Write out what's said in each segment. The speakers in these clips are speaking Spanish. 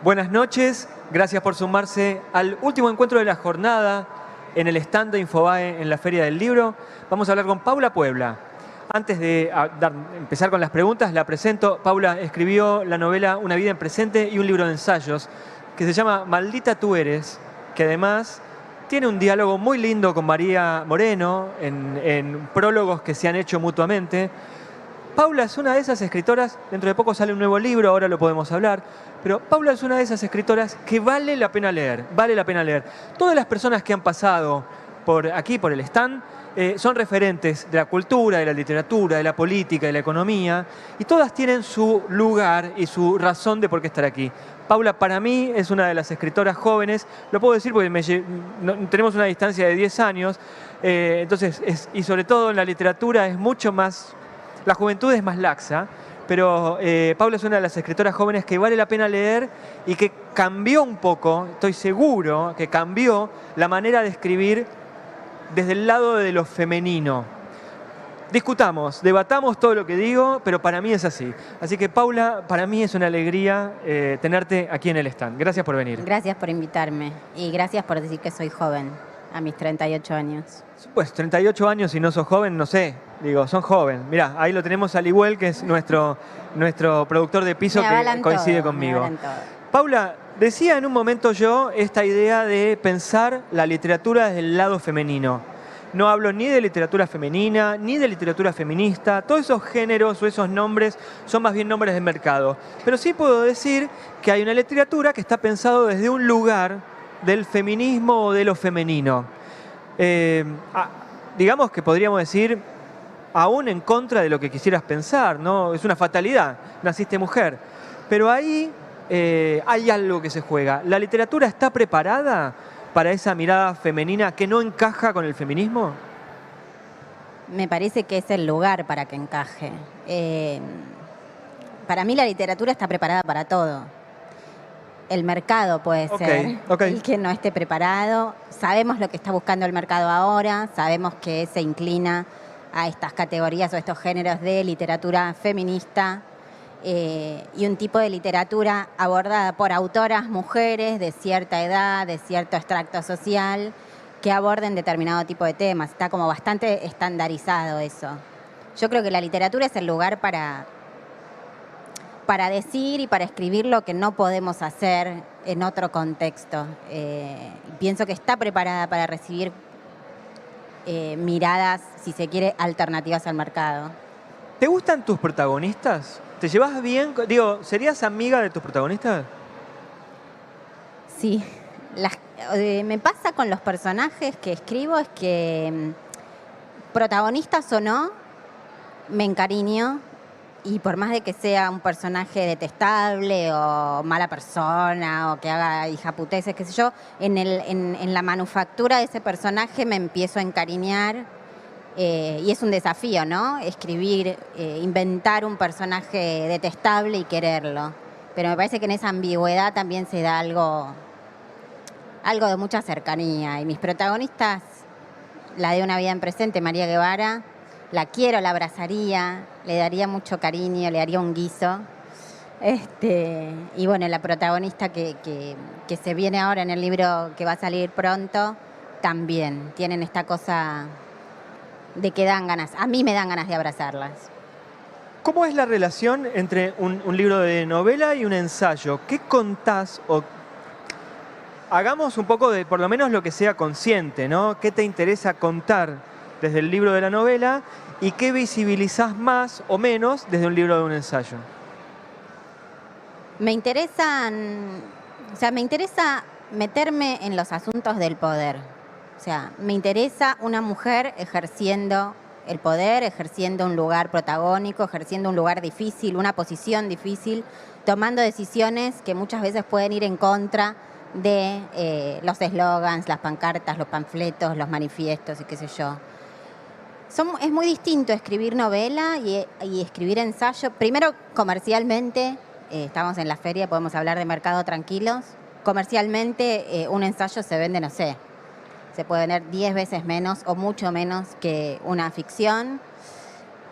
Buenas noches, gracias por sumarse al último encuentro de la jornada en el stand de Infobae en la Feria del Libro. Vamos a hablar con Paula Puebla. Antes de empezar con las preguntas, la presento. Paula escribió la novela Una vida en presente y un libro de ensayos que se llama Maldita tú eres, que además tiene un diálogo muy lindo con María Moreno en prólogos que se han hecho mutuamente. Paula es una de esas escritoras, dentro de poco sale un nuevo libro, ahora lo podemos hablar, pero Paula es una de esas escritoras que vale la pena leer, vale la pena leer. Todas las personas que han pasado por aquí, por el stand, son referentes de la cultura, de la literatura, de la política, de la economía, y todas tienen su lugar y su razón de por qué estar aquí. Paula, para mí, es una de las escritoras jóvenes, lo puedo decir porque tenemos una distancia de 10 años, y sobre todo en la literatura es mucho más... La juventud es más laxa, pero Paula es una de las escritoras jóvenes que vale la pena leer y que cambió un poco, estoy seguro, que cambió la manera de escribir desde el lado de lo femenino. Discutamos, debatamos todo lo que digo, pero para mí es así. Así que Paula, para mí es una alegría tenerte aquí en el stand. Gracias por venir. Gracias por invitarme y gracias por decir que soy joven, a mis 38 años. Pues 38 años y no sos joven, no sé. Digo, son joven. Mirá, ahí lo tenemos a Libuel, que es nuestro productor de piso que coincide conmigo. Paula, decía en un momento yo esta idea de pensar la literatura desde el lado femenino. No hablo ni de literatura femenina, ni de literatura feminista. Todos esos géneros o esos nombres son más bien nombres de mercado. Pero sí puedo decir que hay una literatura que está pensado desde un lugar del feminismo o de lo femenino. Digamos que podríamos decir, aún en contra de lo que quisieras pensar, ¿no? Es una fatalidad, naciste mujer. Pero ahí hay algo que se juega. ¿La literatura está preparada para esa mirada femenina que no encaja con el feminismo? Me parece que es el lugar para que encaje. Para mí la literatura está preparada para todo. El mercado puede ser el que no esté preparado. Sabemos lo que está buscando el mercado ahora, sabemos que se inclina a estas categorías o estos géneros de literatura feminista y un tipo de literatura abordada por autoras mujeres de cierta edad, de cierto extracto social, que aborden determinado tipo de temas. Está como bastante estandarizado eso. Yo creo que la literatura es el lugar para decir y para escribir lo que no podemos hacer en otro contexto. Pienso que está preparada para recibir miradas, si se quiere, alternativas al mercado. ¿Te gustan tus protagonistas? ¿Te llevas bien? Digo, ¿serías amiga de tus protagonistas? Sí. Me pasa con los personajes que escribo es que protagonistas o no, me encariño. Y por más de que sea un personaje detestable o mala persona o que haga hijaputeces, qué sé yo, en la manufactura de ese personaje me empiezo a encariñar y es un desafío, ¿no? Escribir, inventar un personaje detestable y quererlo. Pero me parece que en esa ambigüedad también se da algo de mucha cercanía. Y mis protagonistas, la de Una vida en presente, María Guevara, la quiero, la abrazaría, le daría mucho cariño, le haría un guiso. Y bueno, la protagonista que se viene ahora en el libro que va a salir pronto, también tienen esta cosa de que dan ganas, a mí me dan ganas de abrazarlas. ¿Cómo es la relación entre un libro de novela y un ensayo? ¿Qué contás? Hagamos un poco de, por lo menos, lo que sea consciente, ¿no? ¿Qué te interesa contar desde el libro de la novela y qué visibilizás más o menos desde un libro de un ensayo? Me interesa meterme en los asuntos del poder. O sea, me interesa una mujer ejerciendo el poder, ejerciendo un lugar protagónico, ejerciendo un lugar difícil, una posición difícil, tomando decisiones que muchas veces pueden ir en contra de los eslogans, las pancartas, los panfletos, los manifiestos y qué sé yo. Es muy distinto escribir novela y escribir ensayo. Primero, comercialmente, estamos en la feria, podemos hablar de mercado tranquilos. Comercialmente, un ensayo se vende, no sé, se puede vender 10 veces menos o mucho menos que una ficción.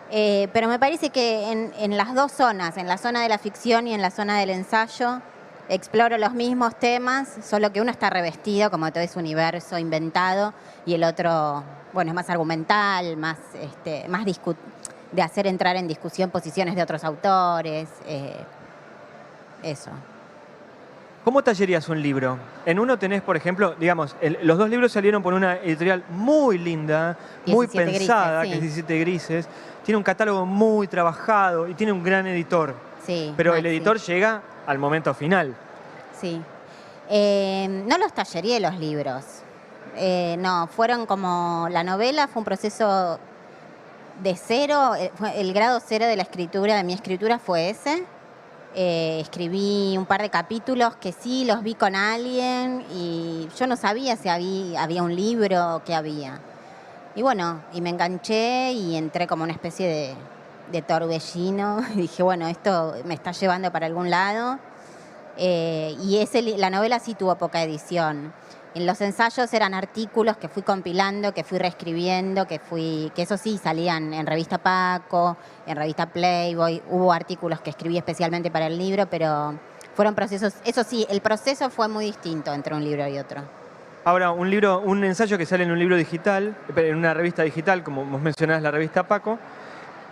Pero me parece que en las dos zonas, en la zona de la ficción y en la zona del ensayo, exploro los mismos temas, solo que uno está revestido como todo ese universo inventado y el otro, bueno, es más argumental, más, de hacer entrar en discusión posiciones de otros autores, eso. ¿Cómo tallerías un libro? En uno tenés, por ejemplo, digamos, los dos libros salieron por una editorial muy linda, muy 17 pensada, grises, sí. que es 17 Grises. Tiene un catálogo muy trabajado y tiene un gran editor. Sí, Pero el Maxi. editor llega al momento final. Sí. No los talleríe los libros. No, fueron como... La novela fue un proceso de cero. El grado cero de la escritura, de mi escritura, fue ese. Escribí un par de capítulos que sí los vi con alguien y yo no sabía si había un libro o qué había. Y bueno, y me enganché y entré como una especie de torbellino. Y dije, bueno, esto me está llevando para algún lado. Y la novela sí tuvo poca edición. En los ensayos eran artículos que fui compilando, que fui reescribiendo, que eso sí salían en revista Paco, en revista Playboy. Hubo artículos que escribí especialmente para el libro, pero fueron procesos. Eso sí, el proceso fue muy distinto entre un libro y otro. Ahora, un ensayo que sale en un libro digital, en una revista digital, como vos mencionás la revista Paco,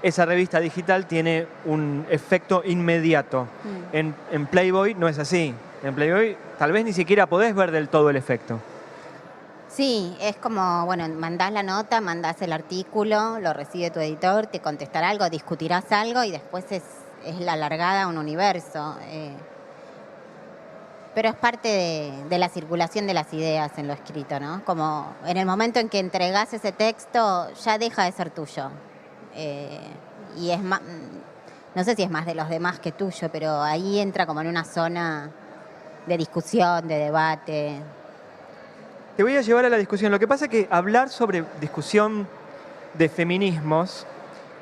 esa revista digital tiene un efecto inmediato. En Playboy no es así. En Playboy tal vez ni siquiera podés ver del todo el efecto. Sí, es como, bueno, mandás la nota, mandás el artículo, lo recibe tu editor, te contestará algo, discutirás algo y después es la largada a un universo. Pero es parte de la circulación de las ideas en lo escrito, ¿no? Como en el momento en que entregás ese texto, ya deja de ser tuyo. Y es más, no sé si es más de los demás que tuyo, pero ahí entra como en una zona de discusión, de debate. Te voy a llevar a la discusión. Lo que pasa es que hablar sobre discusión de feminismos,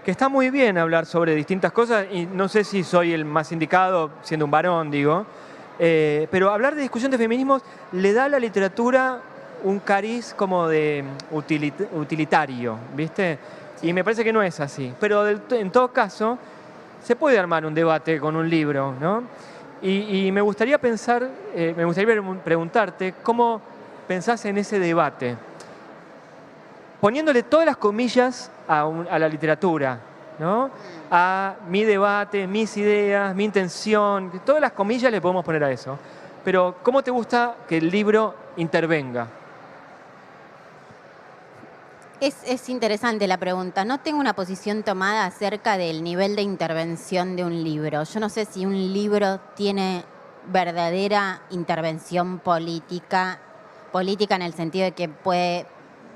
que está muy bien hablar sobre distintas cosas, y no sé si soy el más indicado, siendo un varón, digo, pero hablar de discusión de feminismos le da a la literatura un cariz como de utilitario, ¿viste? Y me parece que no es así. Pero en todo caso, se puede armar un debate con un libro, ¿no? Y me gustaría preguntarte cómo pensás en ese debate, poniéndole todas las comillas a la literatura, ¿no? A mi debate, mis ideas, mi intención, todas las comillas le podemos poner a eso. Pero ¿cómo te gusta que el libro intervenga? Es interesante la pregunta. No tengo una posición tomada acerca del nivel de intervención de un libro. Yo no sé si un libro tiene verdadera intervención política en el sentido de que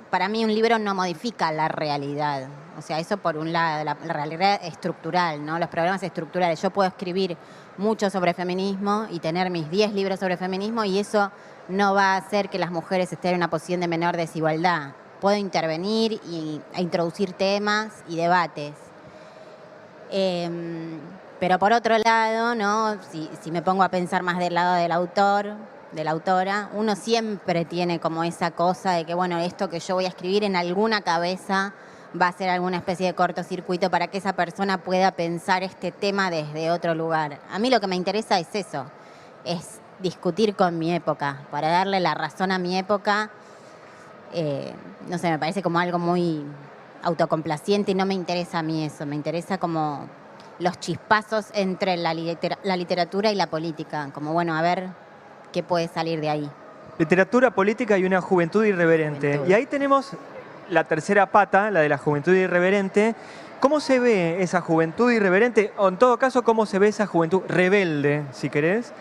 para mí un libro no modifica la realidad. O sea, eso por un lado, la realidad estructural, ¿no? Los problemas estructurales. Yo puedo escribir mucho sobre feminismo y tener mis 10 libros sobre feminismo y eso no va a hacer que las mujeres estén en una posición de menor desigualdad. Puedo intervenir e introducir temas y debates. Pero por otro lado, ¿no? Si me pongo a pensar más del lado del autor, de la autora, uno siempre tiene como esa cosa de que, bueno, esto que yo voy a escribir en alguna cabeza va a ser alguna especie de cortocircuito para que esa persona pueda pensar este tema desde otro lugar. A mí lo que me interesa es eso, es discutir con mi época, para darle la razón a mi época. No sé, me parece como algo muy autocomplaciente y no me interesa a mí eso, me interesa como los chispazos entre la literatura y la política, como bueno, a ver qué puede salir de ahí. Literatura, política y una juventud irreverente. Y ahí tenemos la tercera pata, la de la juventud irreverente. ¿Cómo se ve esa juventud irreverente? O en todo caso, ¿cómo se ve esa juventud rebelde, si querés,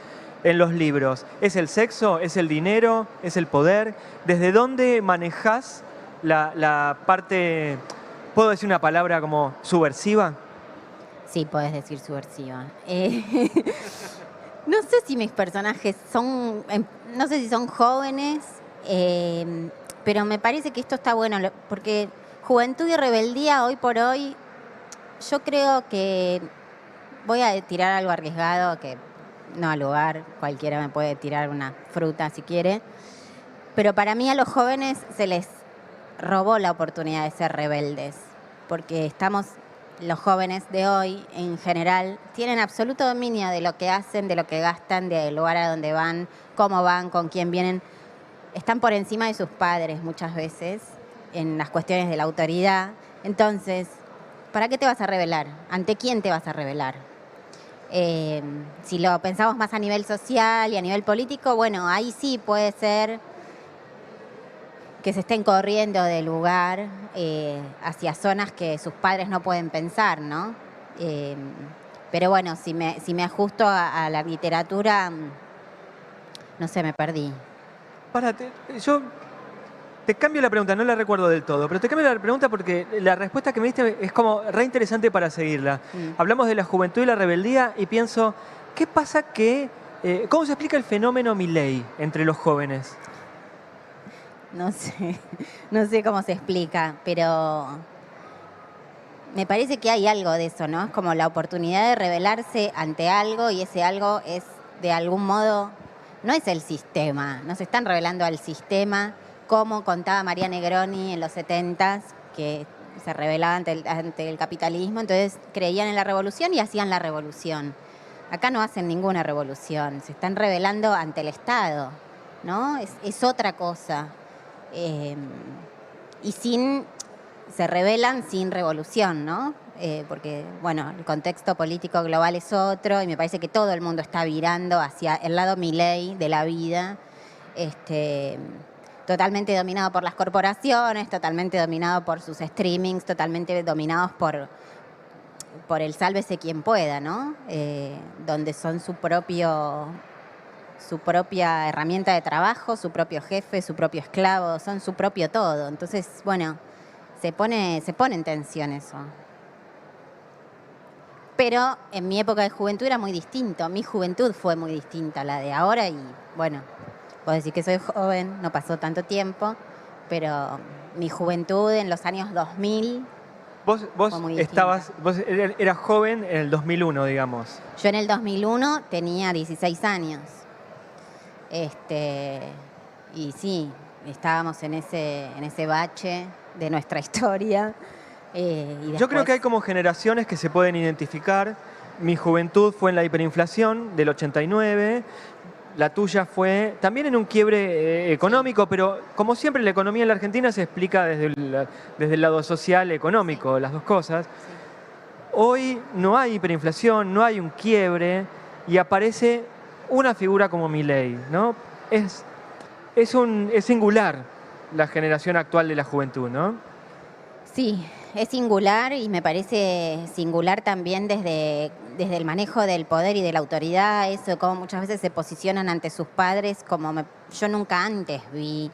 en los libros? ¿Es el sexo? ¿Es el dinero? ¿Es el poder? ¿Desde dónde manejás la parte, puedo decir una palabra como subversiva? Sí, podés decir subversiva. No sé si mis personajes no sé si son jóvenes, pero me parece que esto está bueno, porque juventud y rebeldía hoy por hoy, yo creo que voy a tirar algo arriesgado, que no al lugar, cualquiera me puede tirar una fruta si quiere, pero para mí a los jóvenes se les robó la oportunidad de ser rebeldes, porque estamos los jóvenes de hoy, en general, tienen absoluto dominio de lo que hacen, de lo que gastan, del lugar a donde van, cómo van, con quién vienen. Están por encima de sus padres muchas veces en las cuestiones de la autoridad. Entonces, ¿para qué te vas a rebelar? ¿Ante quién te vas a rebelar? Si lo pensamos más a nivel social y a nivel político, bueno, ahí sí puede ser que se estén corriendo del lugar hacia zonas que sus padres no pueden pensar, ¿no? Pero bueno, si me ajusto a la literatura, no sé, me perdí. Yo te cambio la pregunta, no la recuerdo del todo, pero te cambio la pregunta porque la respuesta que me diste es como re interesante para seguirla. Hablamos de la juventud y la rebeldía y pienso, ¿qué pasa cómo se explica el fenómeno Milei entre los jóvenes? No sé cómo se explica, pero me parece que hay algo de eso, ¿no? Es como la oportunidad de rebelarse ante algo y ese algo es de algún modo, no es el sistema, no se están rebelando al sistema, como contaba María Negroni en los 70s, que se rebelaba ante el capitalismo, entonces creían en la revolución y hacían la revolución. Acá no hacen ninguna revolución, se están rebelando ante el Estado, ¿no? Es otra cosa. Y se rebelan sin revolución, ¿no? Porque, bueno, el contexto político global es otro y me parece que todo el mundo está virando hacia el lado Milei de la vida, totalmente dominado por las corporaciones, totalmente dominado por sus streamings, totalmente dominados por el sálvese quien pueda, ¿no? Donde son su propia herramienta de trabajo, su propio jefe, su propio esclavo, son su propio todo. Entonces, bueno, se pone en tensión eso. Pero en mi época de juventud era muy distinto. Mi juventud fue muy distinta a la de ahora y, bueno, puedo decir que soy joven, no pasó tanto tiempo, pero mi juventud en los años 2000 Vos eras joven en el 2001, digamos. Yo en el 2001 tenía 16 años. Y sí, estábamos en ese bache de nuestra historia. Yo creo que hay como generaciones que se pueden identificar. Mi juventud fue en la hiperinflación del 89. La tuya fue también en un quiebre económico, pero como siempre la economía en la Argentina se explica desde el lado social, económico, las dos cosas. Hoy no hay hiperinflación, no hay un quiebre y aparece una figura como Milei, ¿no? Es singular la generación actual de la juventud, ¿no? Sí, es singular y me parece singular también desde el manejo del poder y de la autoridad, eso, como muchas veces se posicionan ante sus padres, yo nunca antes vi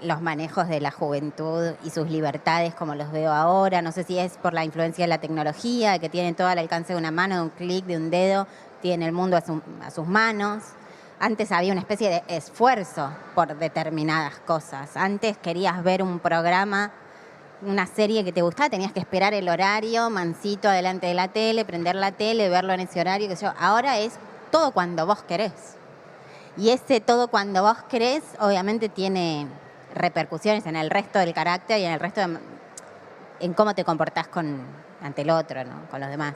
los manejos de la juventud y sus libertades como los veo ahora. No sé si es por la influencia de la tecnología, que tienen todo al alcance de una mano, de un clic, de un dedo, tiene el mundo a sus manos. Antes había una especie de esfuerzo por determinadas cosas. Antes querías ver un programa, una serie que te gustaba, tenías que esperar el horario, mansito adelante de la tele, prender la tele, verlo en ese horario, qué sé yo. Ahora es todo cuando vos querés. Y ese todo cuando vos querés, obviamente tiene repercusiones en el resto del carácter y en el resto en cómo te comportás ante el otro, ¿no? Con los demás.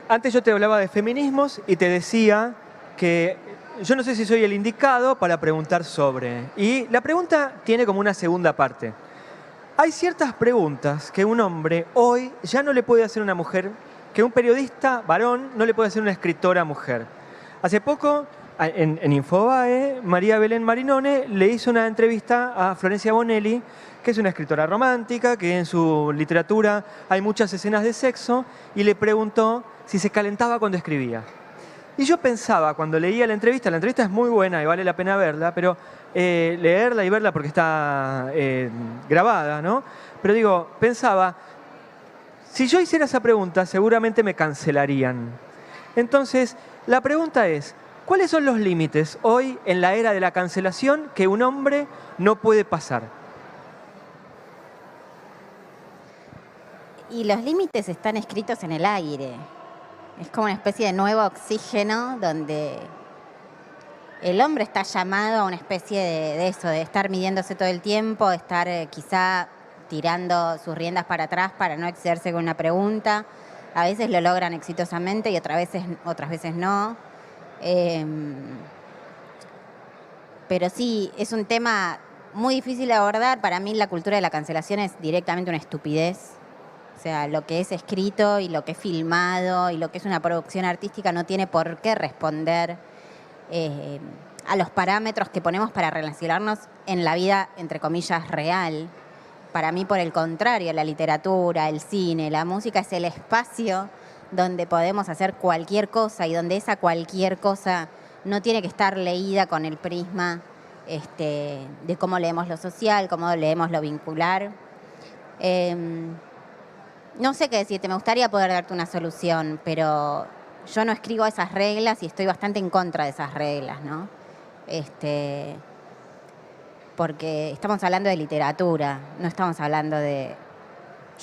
Antes yo te hablaba de feminismos y te decía que yo no sé si soy el indicado para preguntar sobre. Y la pregunta tiene como una segunda parte. Hay ciertas preguntas que un hombre hoy ya no le puede hacer a una mujer, que un periodista varón no le puede hacer a una escritora mujer. Hace poco, en Infobae, María Belén Marinone le hizo una entrevista a Florencia Bonelli, que es una escritora romántica, que en su literatura hay muchas escenas de sexo, y le preguntó si se calentaba cuando escribía. Y yo pensaba, cuando leía la entrevista es muy buena y vale la pena verla, pero leerla y verla porque está grabada, ¿no? Pero pensaba, si yo hiciera esa pregunta, seguramente me cancelarían. Entonces, la pregunta es, ¿cuáles son los límites hoy en la era de la cancelación que un hombre no puede pasar? Y los límites están escritos en el aire. Es como una especie de nuevo oxígeno donde el hombre está llamado a una especie de eso, de estar midiéndose todo el tiempo, estar quizá tirando sus riendas para atrás para no excederse con una pregunta. A veces lo logran exitosamente y otras veces no. Pero sí, es un tema muy difícil de abordar. Para mí la cultura de la cancelación es directamente una estupidez. O sea, lo que es escrito y lo que es filmado y lo que es una producción artística no tiene por qué responder a los parámetros que ponemos para relacionarnos en la vida, entre comillas, real. Para mí, por el contrario, la literatura, el cine, la música es el espacio donde podemos hacer cualquier cosa y donde esa cualquier cosa no tiene que estar leída con el prisma de cómo leemos lo social, cómo leemos lo vincular. No sé qué decirte, me gustaría poder darte una solución, pero yo no escribo esas reglas y estoy bastante en contra de esas reglas, ¿no? Porque estamos hablando de literatura, no estamos hablando de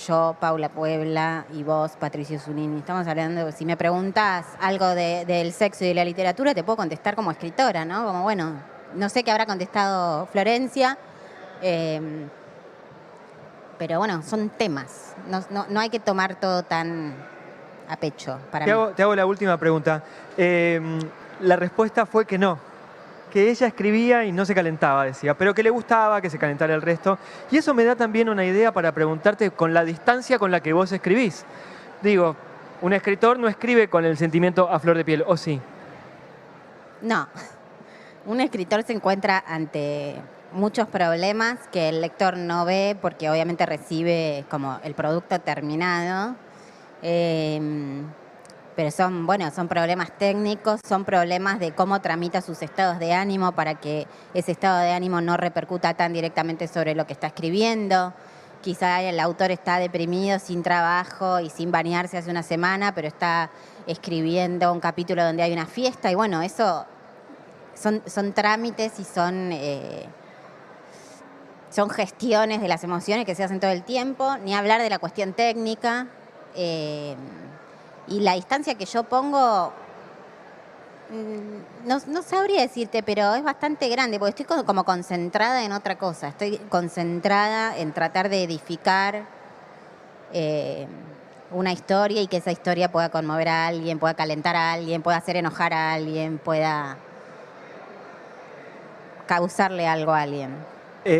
yo, Paula Puebla, y vos, Patricio Zunini. Estamos hablando, si me preguntas algo del sexo y de la literatura, te puedo contestar como escritora, ¿no? Como, bueno, no sé qué habrá contestado Florencia, pero bueno, son temas. No hay que tomar todo tan a pecho para mí. Te hago la última pregunta. La respuesta fue que no. Que ella escribía y no se calentaba, decía, pero que le gustaba que se calentara el resto. Y eso me da también una idea para preguntarte con la distancia con la que vos escribís. Digo, un escritor no escribe con el sentimiento a flor de piel, ¿o sí? No. Un escritor se encuentra ante muchos problemas que el lector no ve porque obviamente recibe como el producto terminado. Pero son problemas técnicos, son problemas de cómo tramita sus estados de ánimo para que ese estado de ánimo no repercuta tan directamente sobre lo que está escribiendo. Quizá el autor está deprimido, sin trabajo y sin bañarse hace una semana, pero está escribiendo un capítulo donde hay una fiesta y bueno, eso son trámites y son gestiones de las emociones que se hacen todo el tiempo, ni hablar de la cuestión técnica. Y la distancia que yo pongo, no sabría decirte, pero es bastante grande, porque estoy como concentrada en otra cosa. Estoy concentrada en tratar de edificar una historia y que esa historia pueda conmover a alguien, pueda calentar a alguien, pueda hacer enojar a alguien, pueda causarle algo a alguien.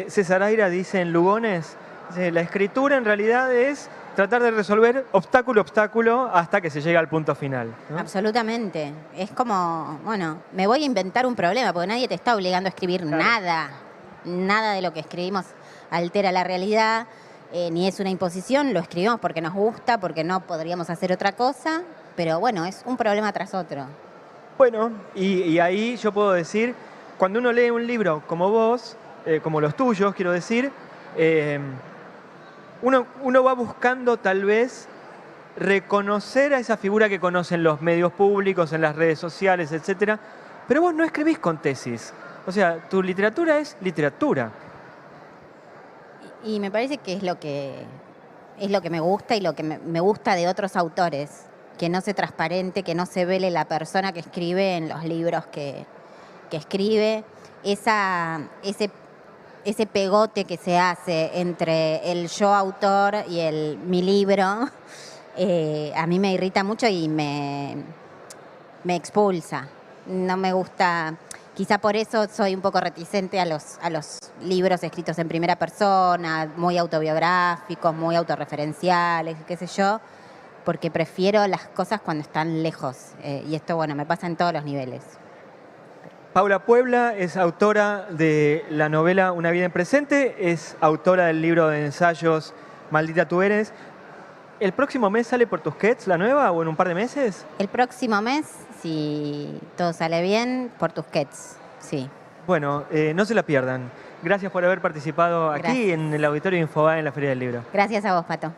César Aira dice en Lugones, la escritura en realidad es tratar de resolver obstáculo a obstáculo hasta que se llega al punto final, ¿no? Absolutamente. Es como, bueno, me voy a inventar un problema, porque nadie te está obligando a escribir nada. Nada de lo que escribimos altera la realidad, ni es una imposición, lo escribimos porque nos gusta, porque no podríamos hacer otra cosa, pero bueno, es un problema tras otro. Bueno, y ahí yo puedo decir, cuando uno lee un libro como vos, como los tuyos, quiero decir, uno va buscando tal vez reconocer a esa figura que conocen los medios públicos, en las redes sociales, etcétera, pero vos no escribís con tesis. O sea, tu literatura es literatura. Y me parece que es lo que me gusta y lo que me gusta de otros autores, que no se transparente, que no se vele la persona que escribe en los libros que escribe, ese pegote que se hace entre el yo autor y mi libro, a mí me irrita mucho y me expulsa. No me gusta, quizá por eso soy un poco reticente a los libros escritos en primera persona, muy autobiográficos, muy autorreferenciales, qué sé yo, porque prefiero las cosas cuando están lejos. Y esto, bueno, me pasa en todos los niveles. Paula Puebla es autora de la novela Una vida en presente, es autora del libro de ensayos Maldita tú eres. ¿El próximo mes sale por Tusquets la nueva o en un par de meses? El próximo mes, si todo sale bien, por Tusquets, sí. Bueno, no se la pierdan. Gracias por haber participado aquí en el Auditorio Infobae en la Feria del Libro. Gracias a vos, Pato.